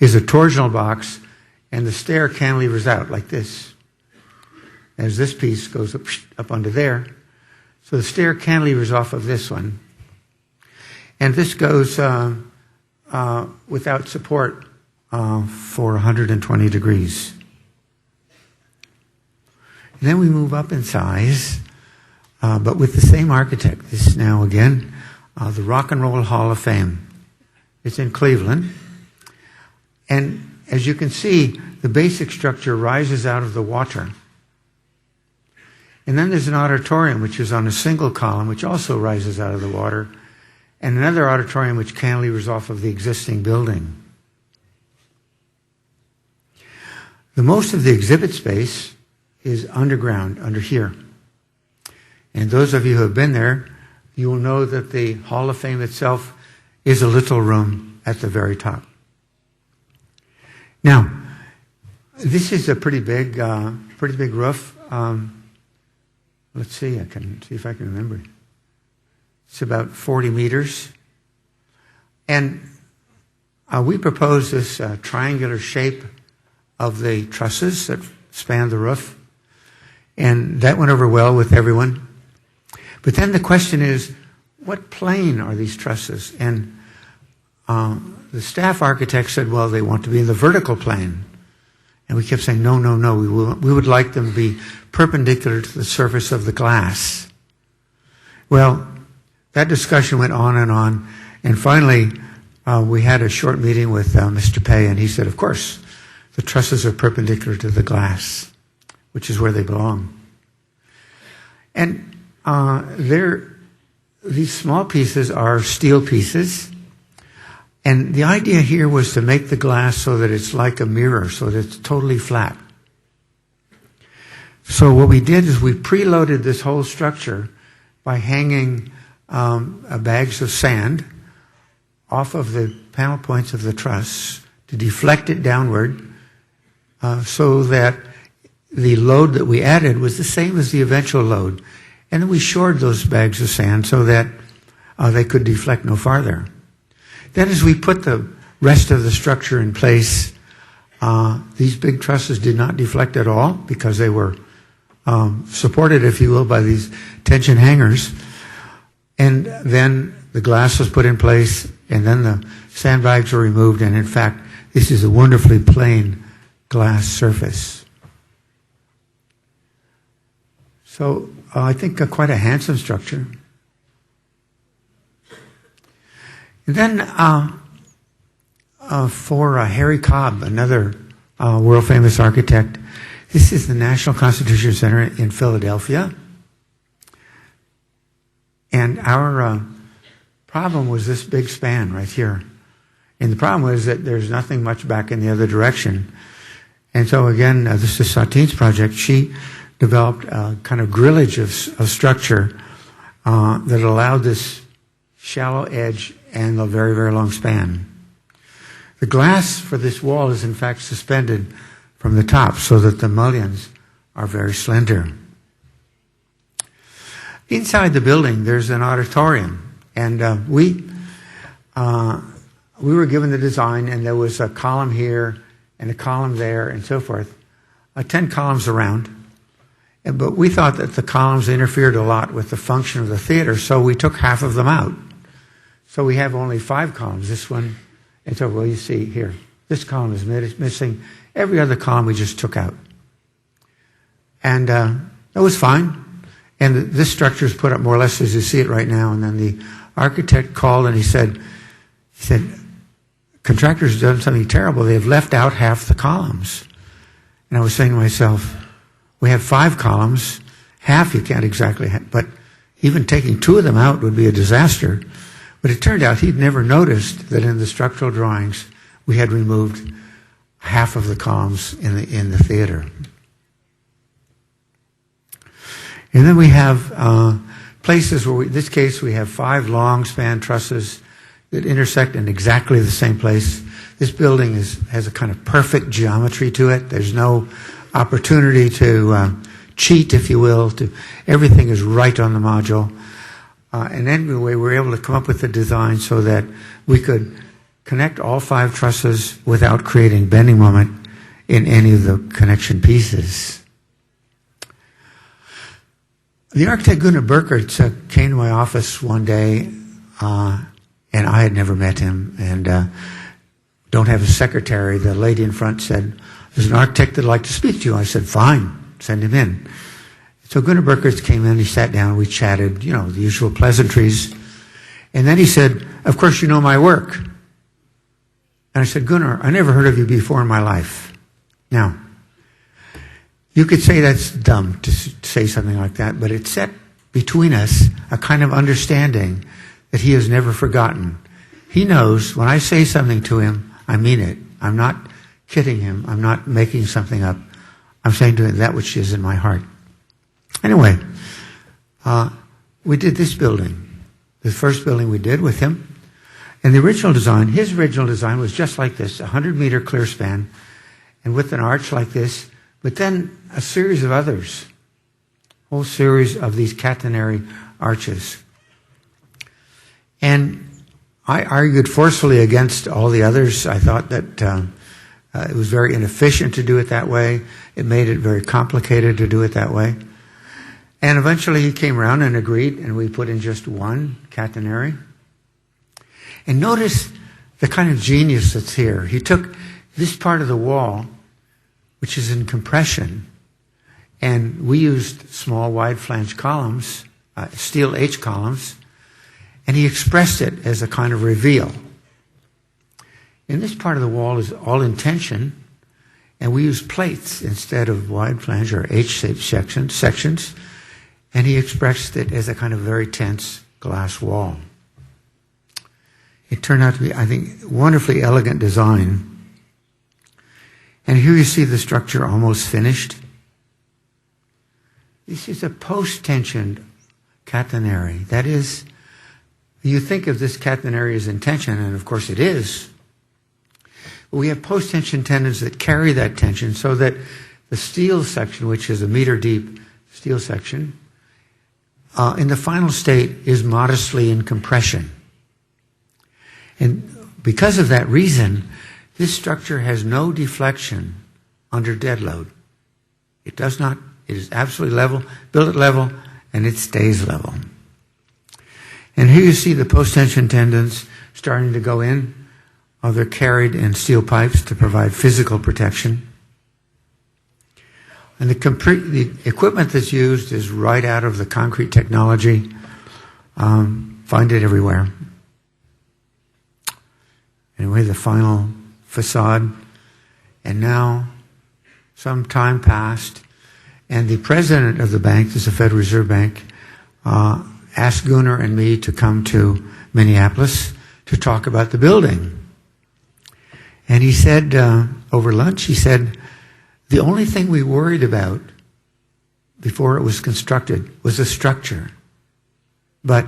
is a torsional box, and the stair cantilevers out like this. As this piece goes up onto there. So the stair cantilevers off of this one. And this goes without support for 120 degrees. And then we move up in size, but with the same architect. This is now, again, the Rock and Roll Hall of Fame. It's in Cleveland. And as you can see, the basic structure rises out of the water. And then there's an auditorium, which is on a single column, which also rises out of the water, and another auditorium which cantilevers off of the existing building. The most of the exhibit space is underground, under here. And those of you who have been there, you will know that the Hall of Fame itself is a little room at the very top. Now, this is a pretty big roof. Let's see, I can see if I can remember. It's about 40 meters. And we proposed this triangular shape of the trusses that span the roof. And that went over well with everyone. But then the question is, what plane are these trusses? And the staff architect said, well, they want to be in the vertical plane. And we kept saying, no, we would like them to be perpendicular to the surface of the glass. Well, that discussion went on, and finally we had a short meeting with Mr. Pei, and he said, of course, the trusses are perpendicular to the glass, which is where they belong. And these small pieces are steel pieces, and the idea here was to make the glass so that it's like a mirror, so that it's totally flat. So what we did is we preloaded this whole structure by hanging bags of sand off of the panel points of the truss to deflect it downward so that the load that we added was the same as the eventual load. And then we shored those bags of sand so that they could deflect no farther. Then as we put the rest of the structure in place, these big trusses did not deflect at all because they were supported, if you will, by these tension hangers. And then the glass was put in place, and then the sandbags were removed, and in fact, this is a wonderfully plain glass surface. So I think quite a handsome structure. And then for Harry Cobb, another world-famous architect, this is the National Constitution Center in Philadelphia. And our problem was this big span right here. And the problem was that there's nothing much back in the other direction. And so again, this is Satine's project. She developed a kind of grillage of structure that allowed this shallow edge and a very, very long span. The glass for this wall is in fact suspended from the top so that the mullions are very slender. Inside the building, there's an auditorium, and we were given the design, and there was a column here and a column there and so forth, 10 columns around. But we thought that the columns interfered a lot with the function of the theater, so we took half of them out. So we have only 5 columns, this one, and so, well, you see here, this column is missing. Every other column we just took out. And that was fine. And this structure is put up more or less as you see it right now. And then the architect called and he said, contractors have done something terrible. They've left out half the columns. And I was saying to myself, we have 5 columns. Half you can't exactly have, but even taking 2 of them out would be a disaster. But it turned out he'd never noticed that in the structural drawings we had removed half of the columns in the theater. And then we have places where, in this case, we have 5 long span trusses that intersect in exactly the same place. This building has a kind of perfect geometry to it. There's no opportunity to cheat, if you will. Everything is right on the module. And anyway, we were able to come up with a design so that we could connect all 5 trusses without creating bending moment in any of the connection pieces. The architect Gunnar Burkert came to my office one day, and I had never met him, and don't have a secretary. The lady in front said, "There's an architect that'd like to speak to you." I said, "Fine, send him in." So Gunnar Burkert came in, he sat down, we chatted, the usual pleasantries. And then he said, "Of course you know my work." And I said, "Gunnar, I never heard of you before in my life." Now, you could say that's dumb to say something like that, but it set between us a kind of understanding that he has never forgotten. He knows when I say something to him, I mean it. I'm not kidding him. I'm not making something up. I'm saying to him that which is in my heart. Anyway, we did this building. The first building we did with him. And the original design, his original design was just like this, 100-meter clear span, and with an arch like this, but then a series of others, whole series of these catenary arches. And I argued forcefully against all the others. I thought that it was very inefficient to do it that way. It made it very complicated to do it that way. And eventually he came around and agreed, and we put in just one catenary. And notice the kind of genius that's here. He took this part of the wall, which is in compression, and we used small wide flange columns, steel H columns, and he expressed it as a kind of reveal. And this part of the wall is all in tension, and we use plates instead of wide flange or H-shaped sections, and he expressed it as a kind of very tense glass wall. It turned out to be, I think, wonderfully elegant design. And here you see the structure almost finished. This is a post-tensioned catenary. That is, you think of this catenary as in tension, and of course it is. But we have post-tension tendons that carry that tension so that the steel section, which is a meter-deep steel section, in the final state is modestly in compression. And because of that reason, this structure has no deflection under dead load. It does not. It is absolutely level, built at level, and it stays level. And here you see the post-tension tendons starting to go in. They're carried in steel pipes to provide physical protection. And the equipment that's used is right out of the concrete technology. Find it everywhere. Anyway, the final facade. And now, some time passed, and the president of the bank, this is the Federal Reserve Bank, asked Gunnar and me to come to Minneapolis to talk about the building. And he said, over lunch, he said, the only thing we worried about before it was constructed was the structure. But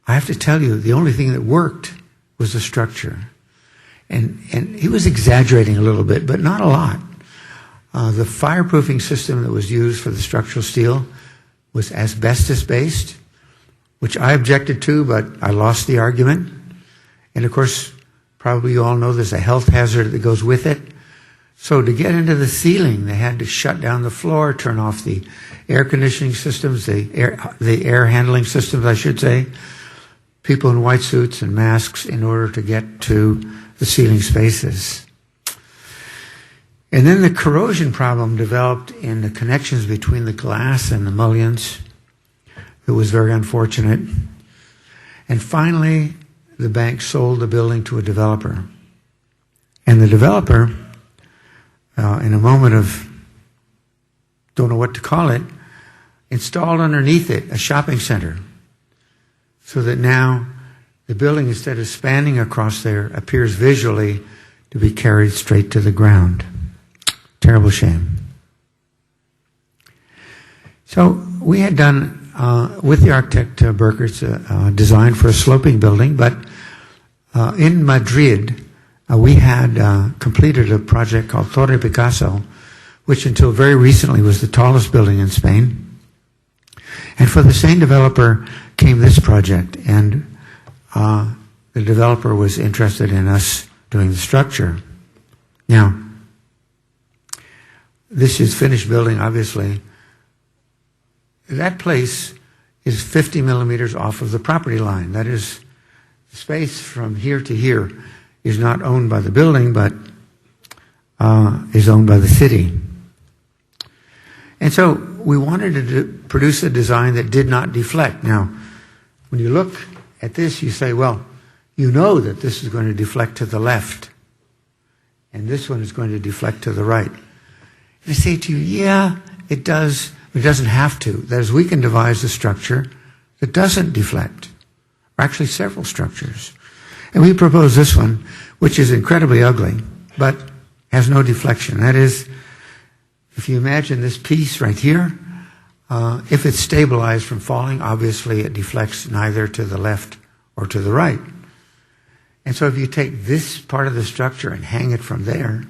I have to tell you, the only thing that worked was the structure. And he was exaggerating a little bit, but not a lot. The fireproofing system that was used for the structural steel was asbestos-based, which I objected to, but I lost the argument. And of course, probably you all know there's a health hazard that goes with it. So to get into the ceiling, they had to shut down the floor, turn off the air conditioning systems, the air handling systems, I should say, people in white suits and masks in order to get to the ceiling spaces. And then the corrosion problem developed in the connections between the glass and the mullions. It was very unfortunate. And finally, the bank sold the building to a developer. And the developer, in a moment of don't know what to call it, installed underneath it a shopping center, so that now the building, instead of spanning across there, appears visually to be carried straight to the ground. Terrible shame. So we had done, with the architect Burkert's design for a sloping building, but in Madrid, we had completed a project called Torre Picasso, which until very recently was the tallest building in Spain. And for the same developer came this project. And the developer was interested in us doing the structure. Now, this is finished building, obviously. That place is 50 millimeters off of the property line. That is, the space from here to here is not owned by the building, but is owned by the city. And so we wanted to produce a design that did not deflect. Now, when you look at this, you say, well, you know that this is going to deflect to the left, and this one is going to deflect to the right. And I say to you, yeah, it does, but it doesn't have to. That is, we can devise a structure that doesn't deflect, or actually several structures. And we propose this one, which is incredibly ugly, but has no deflection. That is, if you imagine this piece right here, if it's stabilized from falling, obviously it deflects neither to the left or to the right. And so if you take this part of the structure and hang it from there,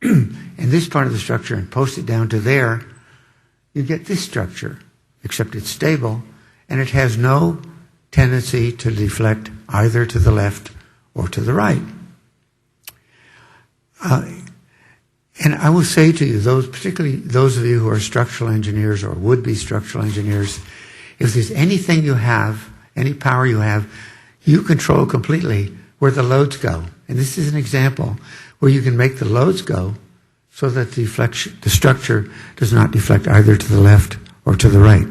and this part of the structure and post it down to there, you get this structure, except it's stable, and it has no tendency to deflect either to the left or to the right. And I will say to you, particularly those of you who are structural engineers or would-be structural engineers, if there's anything you have, any power you have, you control completely where the loads go. And this is an example where you can make the loads go so that the structure does not deflect either to the left or to the right.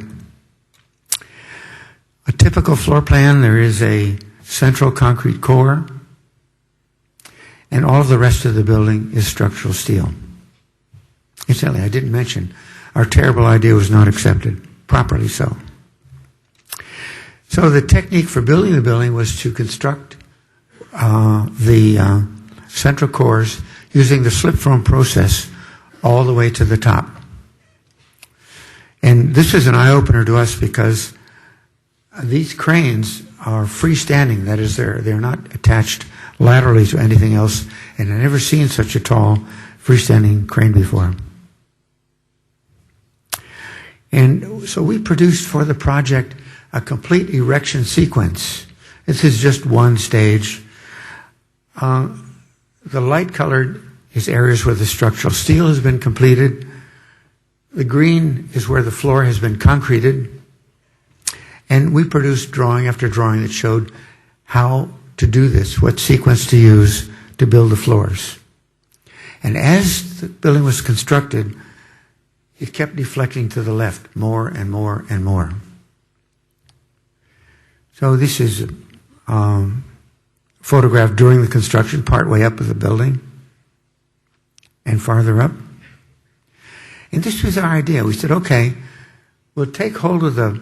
A typical floor plan, there is a central concrete core, and all of the rest of the building is structural steel. Incidentally, I didn't mention, our terrible idea was not accepted, properly so. So the technique for building the building was to construct the central cores using the slip form process all the way to the top. And this is an eye-opener to us because these cranes are freestanding. That is, they're not attached laterally to anything else, and I've never seen such a tall freestanding crane before. And so we produced for the project a complete erection sequence. This is just one stage. The light colored is areas where the structural steel has been completed. The green is where the floor has been concreted. And we produced drawing after drawing that showed how to do this, what sequence to use to build the floors. And as the building was constructed, it kept deflecting to the left more and more and more. So this is photographed during the construction, part way up of the building and farther up. And this was our idea. We said, okay, we'll take hold of the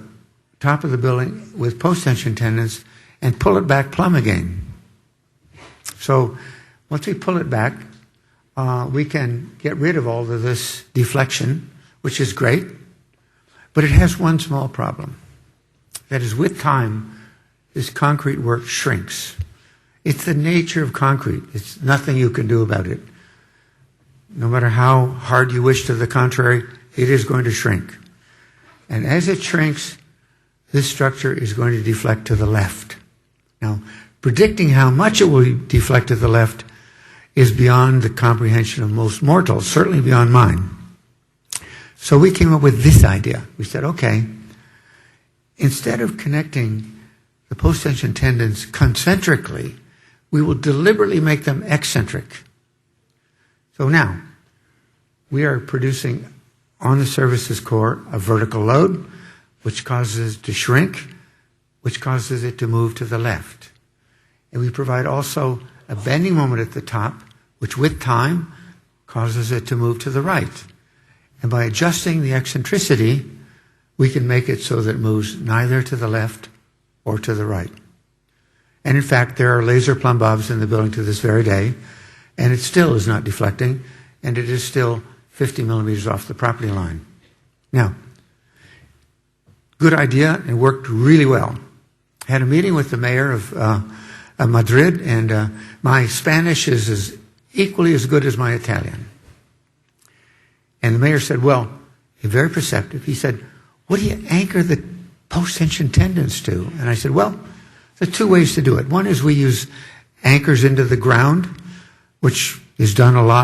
top of the building with post-tension tendons and pull it back plumb again. So once we pull it back, we can get rid of all of this deflection, which is great, but it has one small problem. That is, with time, this concrete work shrinks. It's the nature of concrete. It's nothing you can do about it. No matter how hard you wish to the contrary, it is going to shrink. And as it shrinks, this structure is going to deflect to the left. Now, predicting how much it will deflect to the left is beyond the comprehension of most mortals, certainly beyond mine. So we came up with this idea. We said, okay, instead of connecting the post-tension tendons concentrically, we will deliberately make them eccentric. So now, we are producing on the services core a vertical load, which causes it to shrink, which causes it to move to the left. And we provide also a bending moment at the top, which with time causes it to move to the right. And by adjusting the eccentricity, we can make it so that it moves neither to the left or to the right. And in fact, there are laser plumb bobs in the building to this very day, and it still is not deflecting, and it is still 50 millimeters off the property line. Now, good idea, and worked really well. I had a meeting with the mayor of Madrid, and my Spanish is equally as good as my Italian. And the mayor said, well, he's very perceptive. He said, what do you anchor the post-tension tendons to? And I said, well, There are two ways to do it. One is we use anchors into the ground, which is done a lot